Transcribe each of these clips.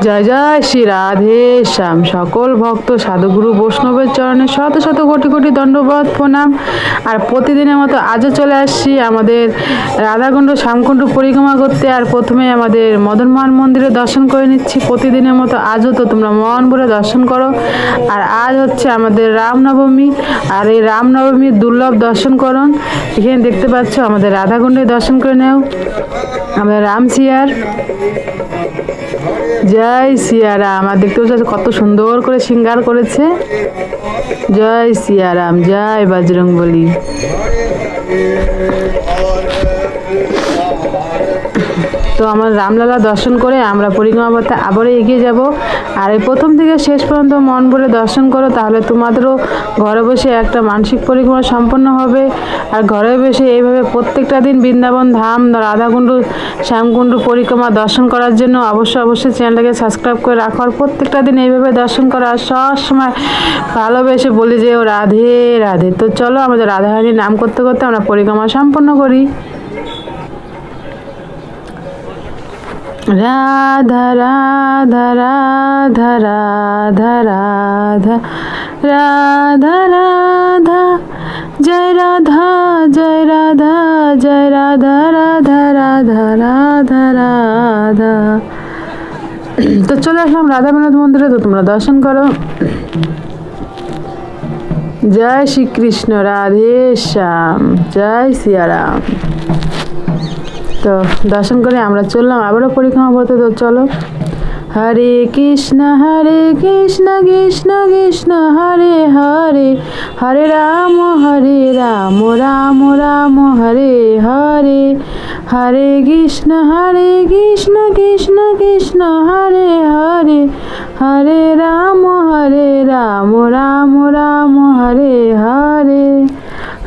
জয় জয় শ্রী রাধে শ্যাম। সকল ভক্ত সাধুগুরু বৈষ্ণবের চরণে শত শত কোটি কোটি দণ্ডবত প্রণাম। আর প্রতিদিনের মতো আজও চলে আসছি আমাদের রাধাকুণ্ড শ্যামকুণ্ড পরিক্রমা করতে। আর প্রথমে আমাদের মদনমোহন মন্দিরে দর্শন করে নিচ্ছি প্রতিদিনের মতো আজও, তো তোমরা মন ভরে দর্শন করো। আর আজ হচ্ছে আমাদের রামনবমী, আর এই রামনবমীর দুর্লভ দর্শন করুন। এখানে দেখতে পাচ্ছ আমাদের রাধাকুণ্ডে দর্শন করে নেও আমাদের রাম সিয়ার। জয় সিয়ারাম। আর দেখতে পাচ্ছ কত সুন্দর করে শৃঙ্গার করেছে। জয় সিয়ারাম, জয় বজরংবলী। তো আমার রামলালা দর্শন করে আমরা পরিক্রমা পথে আবারও এগিয়ে যাব। আর এই প্রথম থেকে শেষ পর্যন্ত মন ভরে দর্শন করো, তাহলে তোমাদেরও ঘরে বসে একটা মানসিক পরিক্রমা সম্পন্ন হবে। আর ঘরে বসে এইভাবে প্রত্যেকটা দিন বৃন্দাবন ধাম রাধাকুণ্ড শ্যামকুণ্ড পরিক্রমা দর্শন করার জন্য অবশ্যই চ্যানেলটাকে সাবস্ক্রাইব করে রাখো। আর প্রত্যেকটা দিন এইভাবে দর্শন করা, সব সময় ভালোবেসে বলি যে ও রাধে রাধে। তো চলো আমাদের রাধারানীর নাম করতে করতে আমরা পরিক্রমা সম্পন্ন করি। রাধা রাধা রাধা রাধা রাধা রাধা রাধা, জয় রাধা জয় রাধা জয় রাধা রাধা রাধা রাধা রাধা। তো চলে আসলাম রাধা বিনোদ মন্দিরে, তো তোমরা দর্শন করো। জয় শ্রীকৃষ্ণ, রাধে শ্যাম, জয় সিয়ারাম। তো দর্শন করে আমরা চললাম আবারও পরিক্রমা পথে। তো চলো। হরে কৃষ্ণ কৃষ্ণ কৃষ্ণ হরে হরে, হরে রাম রাম রাম হরে হরে, হরে কৃষ্ণ কৃষ্ণ কৃষ্ণ হরে হরে, হরে রাম রাম রাম হরে হরে,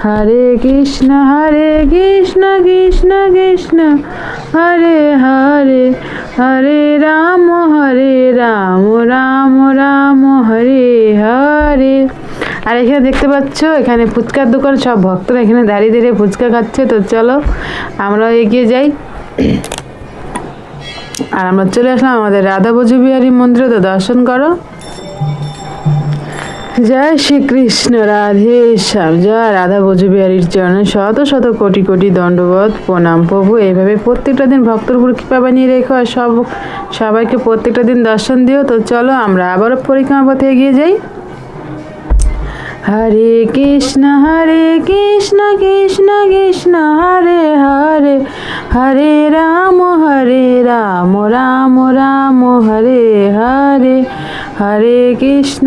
হরে কৃষ্ণ কৃষ্ণ কৃষ্ণ হরে হরে, হরে রাম রাম রাম হরে হরে। আর এখানে দেখতে পাচ্ছ এখানে ফুচকার দোকান, সব ভক্তরা এখানে দাঁড়িয়ে দাঁড়িয়ে ফুচকা খাচ্ছে। তো চলো আমরা এগিয়ে যাই। আর আমরা চলে আসলাম আমাদের রাধা বজবিহারী মন্দিরে, তো দর্শন করো। জয় শ্রীকৃষ্ণ, রাধে শ্যাম। জয় রাধা বজবিহারীর চরণে শত শত কোটি কোটি দণ্ডবত প্রণাম। প্রভু এইভাবে প্রত্যেকটা দিন ভক্তর উপর কৃপা বানিয়ে রেখো, আর সবাইকে প্রত্যেকটা দিন দর্শন দিও। তো চলো আমরা আবারও পরিক্রমা পথে এগিয়ে যাই। হরে কৃষ্ণ কৃষ্ণ কৃষ্ণ হরে হরে, হরে রাম রাম রাম হরে হরে, হরে কৃষ্ণ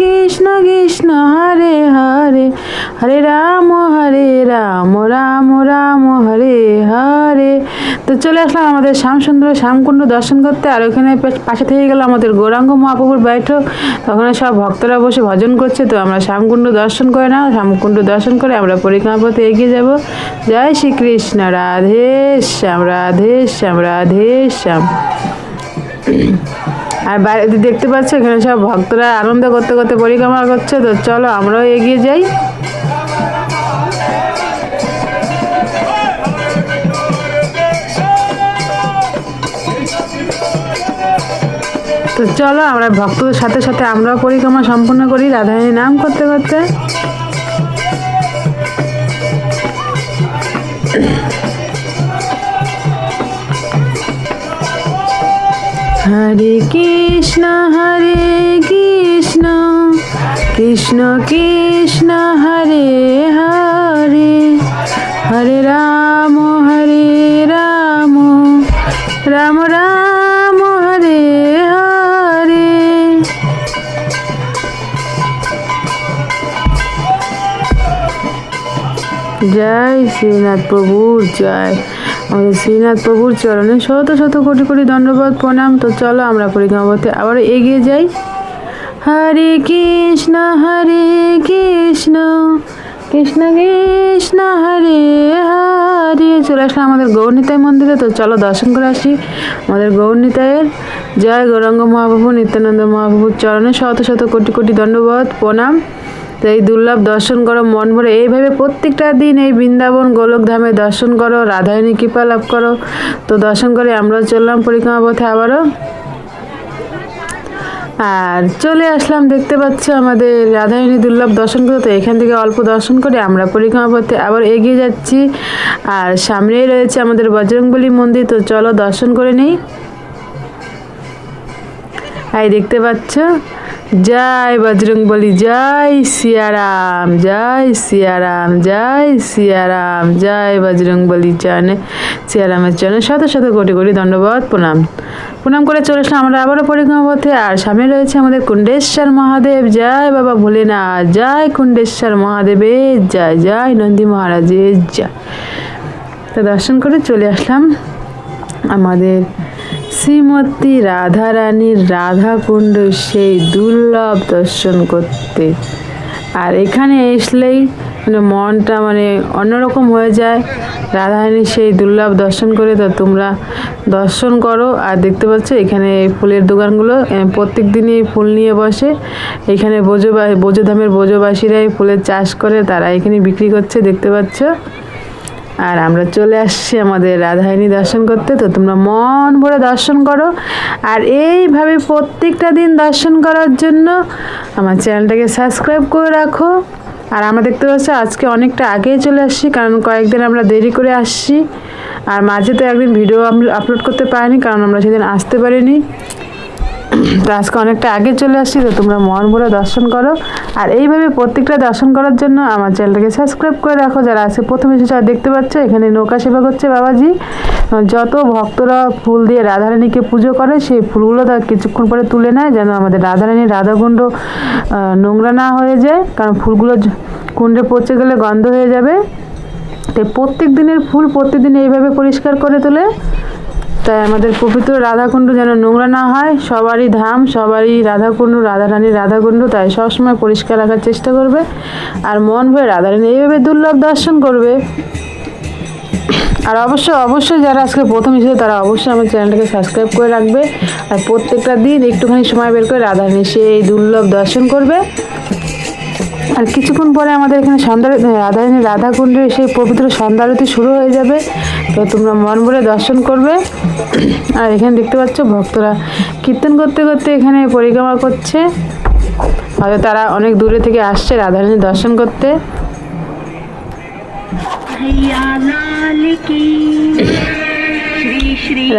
কৃষ্ণ কৃষ্ণ হরে হরে, হরে রাম রাম রাম হরে হরে। তো চলে আসলাম আমাদের শ্যামসুন্দর শ্যামকুণ্ড দর্শন করতে। আর ওখানে পাশে থেকে গেল আমাদের গৌরাঙ্গ মহাপ্রভুর বৈঠক। তখন সব ভক্তরা বসে ভজন করছে। তো আমরা শ্যামকুণ্ড দর্শন করে না, শ্যামকুণ্ড দর্শন করে আমরা পরিক্রমা পথে এগিয়ে যাব। জয় শ্রীকৃষ্ণ, রাধে শ্যাম, রাধে শ্যাম, রাধে শ্যাম। আর বাইরে দেখতে পাচ্ছ এখানে সব ভক্তরা আনন্দ করতে করতে পরিক্রমা করছে। তো চলো আমরাও এগিয়ে যাই। তো চলো আমরা ভক্তদের সাথে সাথে আমরাও পরিক্রমা সম্পন্ন করি রাধারানীর নাম করতে করতে। হরে কৃষ্ণ কৃষ্ণ কৃষ্ণ হরে হরে, হরে রাম রাম রাম হরে হরে। জয় শ্রীনাথ প্রভুর জয়। আমাদের শ্রীনাথ প্রভুর চরণে শত শত কোটি কোটি দণ্ডবত প্রণাম। তো চলো আমরা পরিক্রমা পথে আবার এগিয়ে যাই। হরে কৃষ্ণ কৃষ্ণ কৃষ্ণ হরে হরে। চলে আসলাম আমাদের গৌরনিতাই মন্দিরে। তো চলো দর্শন করে আসি আমাদের গৌরনিতাইয়ের। জয় গৌরাঙ্গ মহাপ্রভু নিত্যানন্দ মহাপ্রভুর চরণে শত শত কোটি কোটি দণ্ডবত প্রণাম। তো এই দুর্লভ দর্শন করো মন ভরে, এইভাবে প্রত্যেকটা দিন এই বৃন্দাবন গোলকধামে দর্শন করো, রাধারানী কৃপা লাভ করো। তো দর্শন করে আমরা চললাম পরিক্রমা পথে আবারও, আর চলে আসলাম। দেখতে পাচ্ছ আমাদের রাধারানী দুর্লভ দর্শন করতে। তো এখান থেকে অল্প দর্শন করে আমরা পরিক্রমা পথে আবার এগিয়ে যাচ্ছি, আর সামনেই রয়েছে আমাদের বজরংবলী মন্দির। তো চলো দর্শন করে নেই। এই দেখতে পাচ্ছ, জয় বজরংবলী, জয় সিয়ারাম, জয় সিয়ারাম, জয় সিয়ারাম, জয় বজরংবলী চরণে, সিয়ারামের চরণে শত শত কোটি কোটি দণ্ডবত প্রণাম। প্রণাম করে চলে আসলাম আমরা আবারও পরিক্রমা পথে, আর সামনে রয়েছে আমাদের কুণ্ডেশ্বর মহাদেব। জয় বাবা ভোলেনাথ, জয় কুণ্ডেশ্বর মহাদেবের জয়, জয় নন্দী মহারাজের জয়। তো দর্শন করে চলে আসলাম আমাদের শ্রীমতী রাধারানীর রাধাকুণ্ড, সেই দুর্লভ দর্শন করতে। আর এখানে আসলেই মানে মনটা মানে অন্যরকম হয়ে যায় রাধারানীর সেই দুর্লভ দর্শন করে। তো তোমরা দর্শন করো। আর দেখতে পাচ্ছ এখানে ফুলের দোকানগুলো প্রত্যেক দিনই ফুল নিয়ে বসে। এখানে বোঝধামের বোঝবাসীরাই ফুলের চাষ করে, তারা এখানে বিক্রি করছে, দেখতে পাচ্ছ। আর আমরা চলে আসছি আমাদের রাধারানী দর্শন করতে। তো তোমরা মন ভরে দর্শন করো, আর এইভাবে প্রত্যেকটা দিন দর্শন করার জন্য আমার চ্যানেলটাকে সাবস্ক্রাইব করে রাখো। আর আমরা দেখতে পাচ্ছি আজকে অনেকটা আগেই চলে আসছি, কারণ কয়েকদিন আমরা দেরি করে আসছি, আর মাঝে তো একদিন ভিডিও আপলোড করতে পারিনি, কারণ আমরা সেদিন আসতে পারিনি। তো আজকে অনেকটা আগে চলে আসছি। তো তোমরা মন ভরে দর্শন করো, আর এইভাবে প্রত্যেকটা দর্শন করার জন্য আমার চ্যানেলটাকে সাবস্ক্রাইব করে রাখো। যারা আছে প্রথমে এসেছে দেখতে পাচ্ছ এখানে নৌকা সেবা করছে বাবাজি। যত ভক্তরা ফুল দিয়ে রাধারানীকে পুজো করে, সেই ফুলগুলো তার কিছুক্ষণ পরে তুলে নেয়, যেন আমাদের রাধারানীর রাধাকুণ্ড নোংরা না হয়ে যায়, কারণ ফুলগুলো কুণ্ডে পচে গেলে গন্ধ হয়ে যাবে। তাই প্রত্যেক দিনের ফুল প্রত্যেকদিন এইভাবে পরিষ্কার করে তোলে, তাই আমাদের পবিত্র রাধাকুণ্ড যেন নোংরা না হয়। সবারই ধাম, সবারই রাধাকুণ্ড, রাধারানীর রাধাকুণ্ড, তাই সবসময় পরিষ্কার রাখার চেষ্টা করবে। আর মন ভরে রাধারানী এইভাবে দুর্লভ দর্শন করবে। আর অবশ্যই যারা আজকে প্রথম এসেছে তারা অবশ্যই আমার চ্যানেলটাকে সাবস্ক্রাইব করে রাখবে, আর প্রত্যেকটা দিন একটুখানি সময় বের করে রাধারানী সেই দুর্লভ দর্শন করবে। আর কিছুক্ষণ পরে আমাদের এখানে রাধারানী রাধাকুণ্ডের সেই পবিত্র সন্ধ্যা আরতি শুরু হয়ে যাবে। তো তোমরা মন ভরে দর্শন করবে। আর এখানে দেখতে পাচ্ছ ভক্তরা কীর্তন করতে করতে এখানে পরিক্রমা করছে, হয়তো তারা অনেক দূরে থেকে আসছে রাধারানী দর্শন করতে।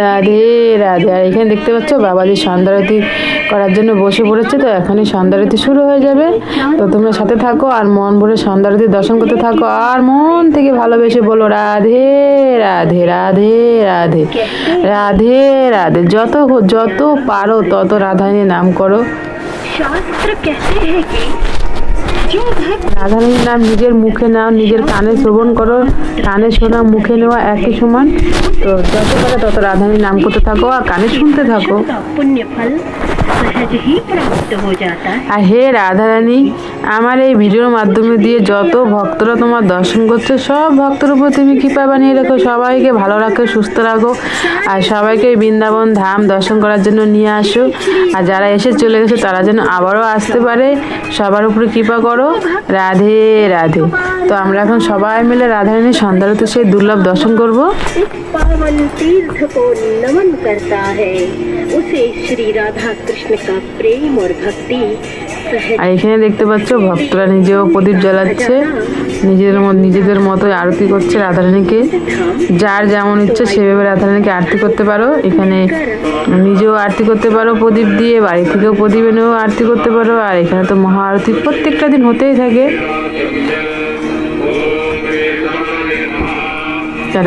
রাধে রাধে। আর এখানে দেখতে পাচ্ছ বাবাজি সন্ধ্যারতি করার জন্য বসে পড়েছে। তো এখনই সন্ধ্যারতি শুরু হয়ে যাবে। তো তোমরা সাথে থাকো আর মন ভরে সন্ধ্যারতি দর্শন করতে থাকো, আর মন থেকে ভালোবেসে বলো রাধে রাধে, রাধে রাধে, রাধে রাধে। যত পারো তত রাধারানীর নাম করো। রাধারানীর নাম নিজের মুখে নাও, নিজের কানে শ্রবণ করো, কানে শোনা মুখে নেওয়া একই সমান। তো যত পারে তত রাধারানীর নাম করতে থাকো আর কানে শুনতে থাকো। আর হে রাধারানী, আমার এই ভিডিওর মাধ্যমে দিয়ে যত ভক্তরা তোমার দর্শন করছে, সব ভক্তের উপর তুমি কৃপা বানিয়ে রাখো, সবাইকে ভালো রাখো, সুস্থ রাখো, আর সবাইকে বৃন্দাবন ধাম দর্শন করার জন্য নিয়ে আসো। আর যারা এসে চলে গেছে তারা যেন আবারও আসতে পারে, সবার উপরে কৃপা করো। রাধে রাধে। তো আমরা এখন সবাই মিলে রাধারানীর সন্ধ্যারতি সেই দুর্লভ দর্শন করব। पावन तीर्थ को नमन करता है, उसे श्री राधा कृष्ण का प्रेम और भक्ति। আর এখানে দেখতে পাচ্ছ ভক্তরা নিজেও প্রদীপ জ্বালাচ্ছে, নিজেদের মতো আরতি করছে রাধারানীকে। যার যেমন ইচ্ছে সেভাবে রাধারানীকে আরতি করতে পারো। এখানে নিজেও আরতি করতে পারো প্রদীপ দিয়ে, বাড়ি থেকেও প্রদীপ এনেও আরতি করতে পারো। আর এখানে তো মহা আরতি প্রত্যেকটা দিন হতেই থাকে।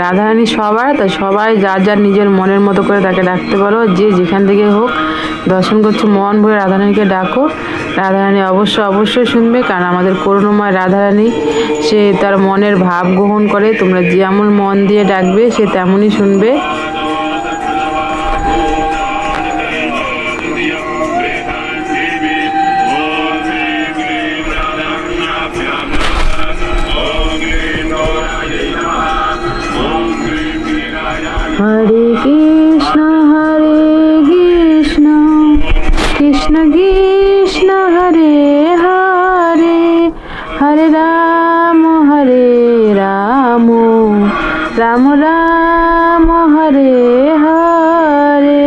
রাধারানী সবার, তা সবাই যার যার নিজের মনের মতো করে তাকে ডাকতে পারো, যে যেখান থেকে হোক দর্শন করছো মন ভরে রাধারানীকে ডাকো। রাধারানী অবশ্যই শুনবে, কারণ আমাদের করুণাময় রাধারানী, সে তার মনের ভাব গ্রহণ করে। তোমরা যেমন মন দিয়ে ডাকবে সে তেমনই শুনবে। হরে কৃষ্ণ কৃষ্ণ কৃষ্ণ হরে হরে, রাম রাম হরে হরে।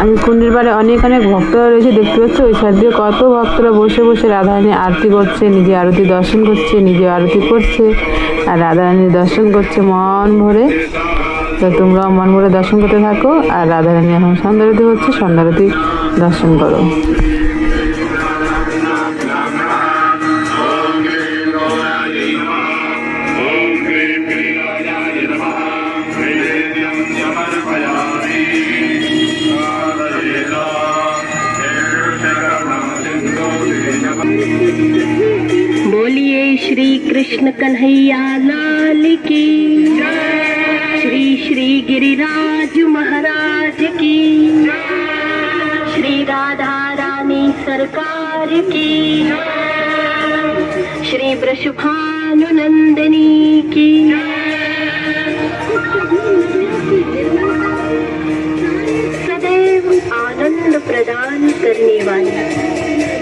আমি কুণ্ডির পাড়ে অনেক অনেক ভক্তরা রয়েছে, দেখতে পাচ্ছ ওই সাইড দিয়ে কত ভক্তরা বসে বসে রাধারানী আরতি করছে, নিজে আরতি দর্শন করছে, নিজে আরতি করছে আর রাধারানীর দর্শন করছে মন ভরে। তো তোমরাও মন ভরে দর্শন করতে থাকো। আর রাধারানী এখন সন্ধ্যারতি হচ্ছে, সন্ধ্যারতি দর্শন করো। बोलिए श्री कृष्ण कन्हैया लाल की, श्री श्री गिरिराज महाराज की, श्री राधा रानी सरकार की, श्री वृषभानुनंदिनी की। सदैव आनंद प्रदान करने वाली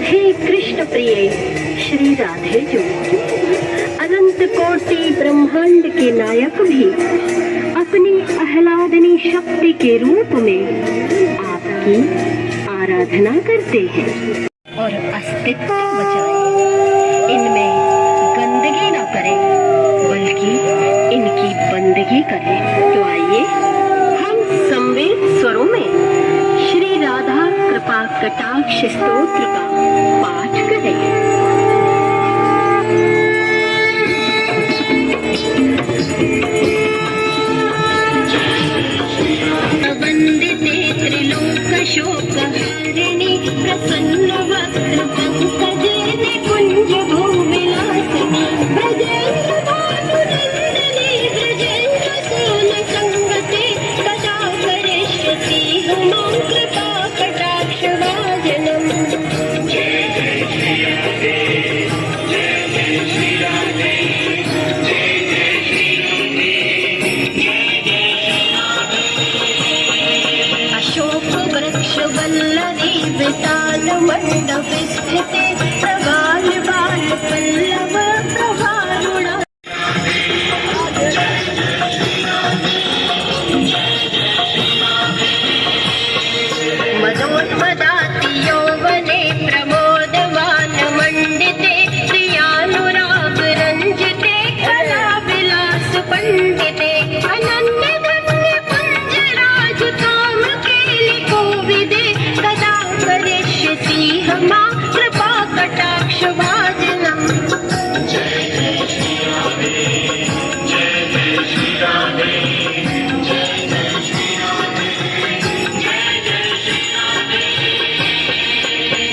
हे कृष्ण प्रिय श्री राधे जो, अनंत कोटि ब्रह्मांड के नायक भी अपनी आह्लादनी शक्ति के रूप में आपकी आराधना करते हैं और अस्तित्व बचाए, इनमें गंदगी न करें बल्कि इनकी बंदगी करें। तो आइए हम संवेद स्वरों में श्री राधा कृपा कटाक्ष स्तोत्र का पाठ करें। वंदिते त्रिलोक शोक हारिणी, प्रसन्न वक्त्र पंकजे निकुंज भूविलासिनी, ब्रजेन्द्र भानुनंदिनी ब्रजेन्द्र सोन संगते, कदा करिष्यति मां कृपा कटाक्ष भाजनम्। वल्लरी वितान मंडप स्थिते, प्रगाल बाल पल्लव प्रभारुणा, मदोन्मदाति यौवने प्रमोदवान मंडिते, प्रियानुराग रंजिते, कला विलास पंडिते, अनन्य धन्य पंजराज काम केलि कोविदे, कदा करिष्यति मां कृपा कटाक्ष भाजनम्।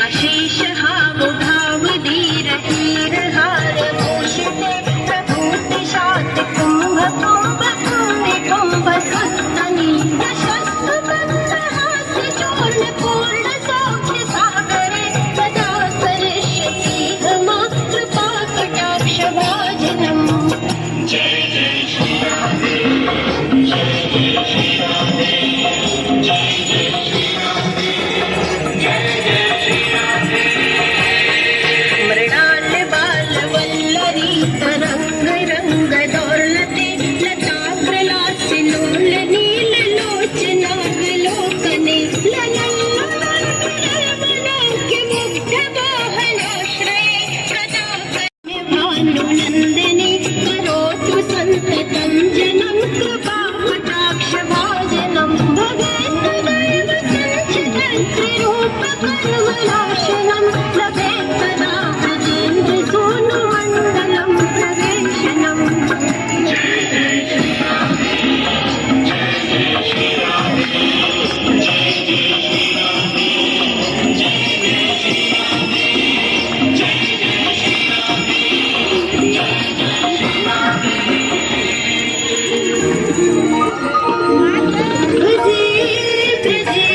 अशेष हाव भाव धीर हीर हार भूषिते, प्रभूति शात कुंभ कुंभ कुंभ कुंभ सस्तनी, यशस्व हास्य चूर्ण पूर्ण सौख्य सागरे, कदा करिष्यति मां कृपा कटाक्ष भाजनम्। मृणाल बाल वल्लरी तरंग रंग दौलते, लता प्रलास्य लोल नील लोचना विलोकने, ललनाट्य मुग्ध वाहनाश्रये, कदा भानुनंदिनी करोतु संततं जनं, कृपा कटाक्ष भाजनम्। भवेत् दैव संचितं त्रिरूप कर्मनाशनं, लभेत् कदा ब्रजेन्द्र सोनुमण्डलं प्रवेशनम्। ब्रजे ब्रजे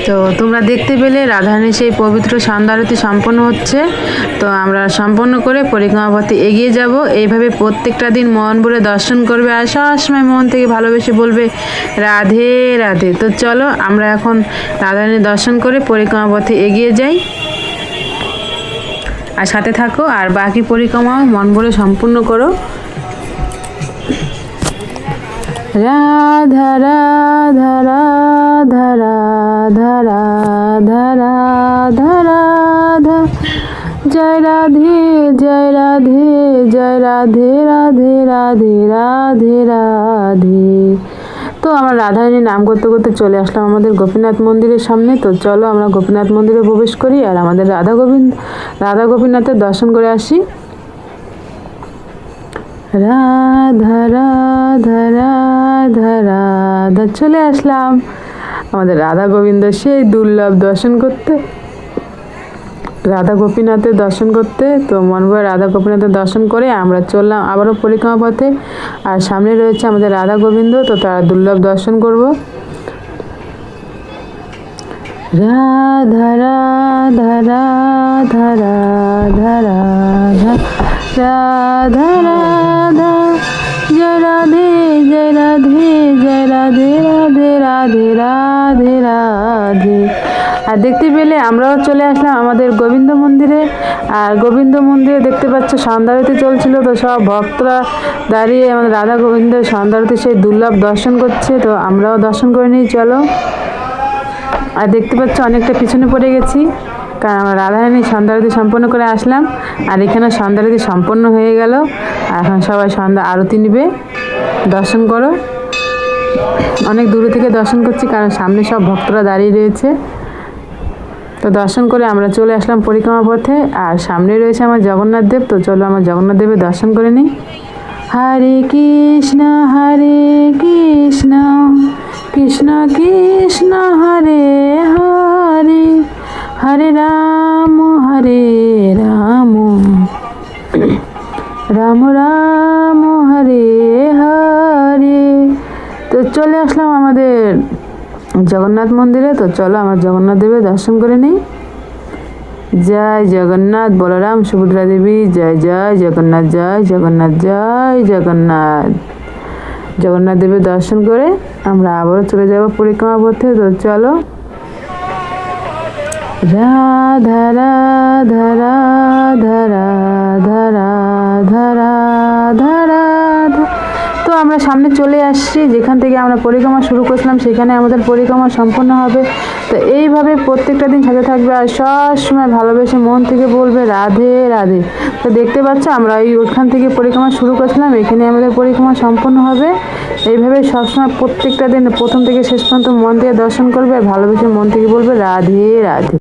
তো তোমরা দেখতে পেলে রাধারানীর সেই পবিত্র সন্ধ্যা আরতি সম্পন্ন হচ্ছে। তো আমরা সম্পন্ন করে পরিক্রমা পথে এগিয়ে যাব। এইভাবে প্রত্যেকটা দিন মন ভরে দর্শন করবে আর সবসময় মন থেকে ভালোবেসে বলবে রাধে রাধে। তো চলো আমরা এখন রাধারানীর দর্শন করে পরিক্রমা পথে এগিয়ে যাই, আর সাথে থাকো আর বাকি পরিক্রমাও মন ভরে সম্পূর্ণ করো। রাধা রাধা রাধা রাধা রাধা রাধা রাধা, জয় রাধে জয় রাধে জয় রাধে রাধে রাধে রাধে রাধে। তো আমরা রাধারানীর নাম করতে করতে চলে আসলাম আমাদের গোপীনাথ মন্দিরের সামনে। তো চলো আমরা গোপীনাথ মন্দিরে প্রবেশ করি আর আমাদের রাধা গোপীনাথের দর্শন করে আসি। রাধা রাধা রাধা রাধা, চলে আসলাম আমাদের রাধা গোবিন্দ সেই দুর্লভ দর্শন করতে, রাধা গোপীনাথের দর্শন করতে। তো মন ভরে রাধা গোপীনাথের দর্শন করে আমরা চললাম আবারও পরিক্রমা পথে, আর সামনে রয়েছে আমাদের রাধা গোবিন্দ। তো তারা দুর্লভ দর্শন করব। রাধা রাধা রাধা রাধা রাধা রাধা রাধা, জয় রাধে জয় রাধে জয় রাধে রাধে রাধে রাধে রাধে। আর দেখতে পেলে আমরাও চলে আসলাম আমাদের গোবিন্দ মন্দিরে। আর গোবিন্দ মন্দিরে দেখতে পাচ্ছ সন্ধ্যা আরতি চলছিল। তো সব ভক্তরা দাঁড়িয়ে আমাদের রাধা গোবিন্দের সন্ধ্যা আরতি সেই দুর্লভ দর্শন করছে। তো আমরাও দর্শন করে নিই চলো। আর দেখতে পাচ্ছ অনেকটা পিছনে পড়ে গেছি, কারণ আমরা রাধারানী সন্ধ্যা আরতি সম্পন্ন করে আসলাম। আর এখানে সন্ধ্যা আরতি সম্পন্ন হয়ে গেল। আর এখন সবাই সন্ধ্যা আরতি নিবে, দর্শন করো। অনেক দূরে থেকে দর্শন করছি কারণ সামনে সব ভক্তরা দাঁড়িয়ে রয়েছে। তো দর্শন করে আমরা চলে আসলাম পরিক্রমা পথে, আর সামনে রয়েছে আমার জগন্নাথ দেব। তো চলো আমার জগন্নাথ দেবের দর্শন করে নিই। হরে কৃষ্ণ কৃষ্ণ কৃষ্ণ হরে হরে, হরে রাম রাম রাম হরে হরে। তো চলে আসলাম আমাদের জগন্নাথ মন্দিরে। তো চলো আমার জগন্নাথ দেবের দর্শন করে নিই। জয় জগন্নাথ, বলরাম সুভদ্রা দেবী, জয় জয় জগন্নাথ, জয় জগন্নাথ, জয় জগন্নাথ। জগন্নাথ দেবের দর্শন করে আমরা আবারও চলে যাব পরিক্রমা পথে। তো চলো। রাধা রাধা রাধা রাধা রাধা রাধা রাধা। তো আমরা সামনে চলে আসছি, যেখান থেকে আমরা পরিক্রমা শুরু করছিলাম সেখানে আমাদের পরিক্রমা সম্পন্ন হবে। তো এইভাবে প্রত্যেকটা দিন সাথে থাকবে আর সব সময় ভালোবেসে মন থেকে বলবে রাধে রাধে। তো দেখতে পাচ্ছ আমরা ওইখান থেকে পরিক্রমা শুরু করছিলাম, এখানে আমাদের পরিক্রমা সম্পন্ন হবে। এইভাবে সবসময় প্রত্যেকটা দিন প্রথম থেকে শেষ পর্যন্ত মন দিয়ে দর্শন করবে আর ভালোবেসে মন থেকে বলবে রাধে রাধে।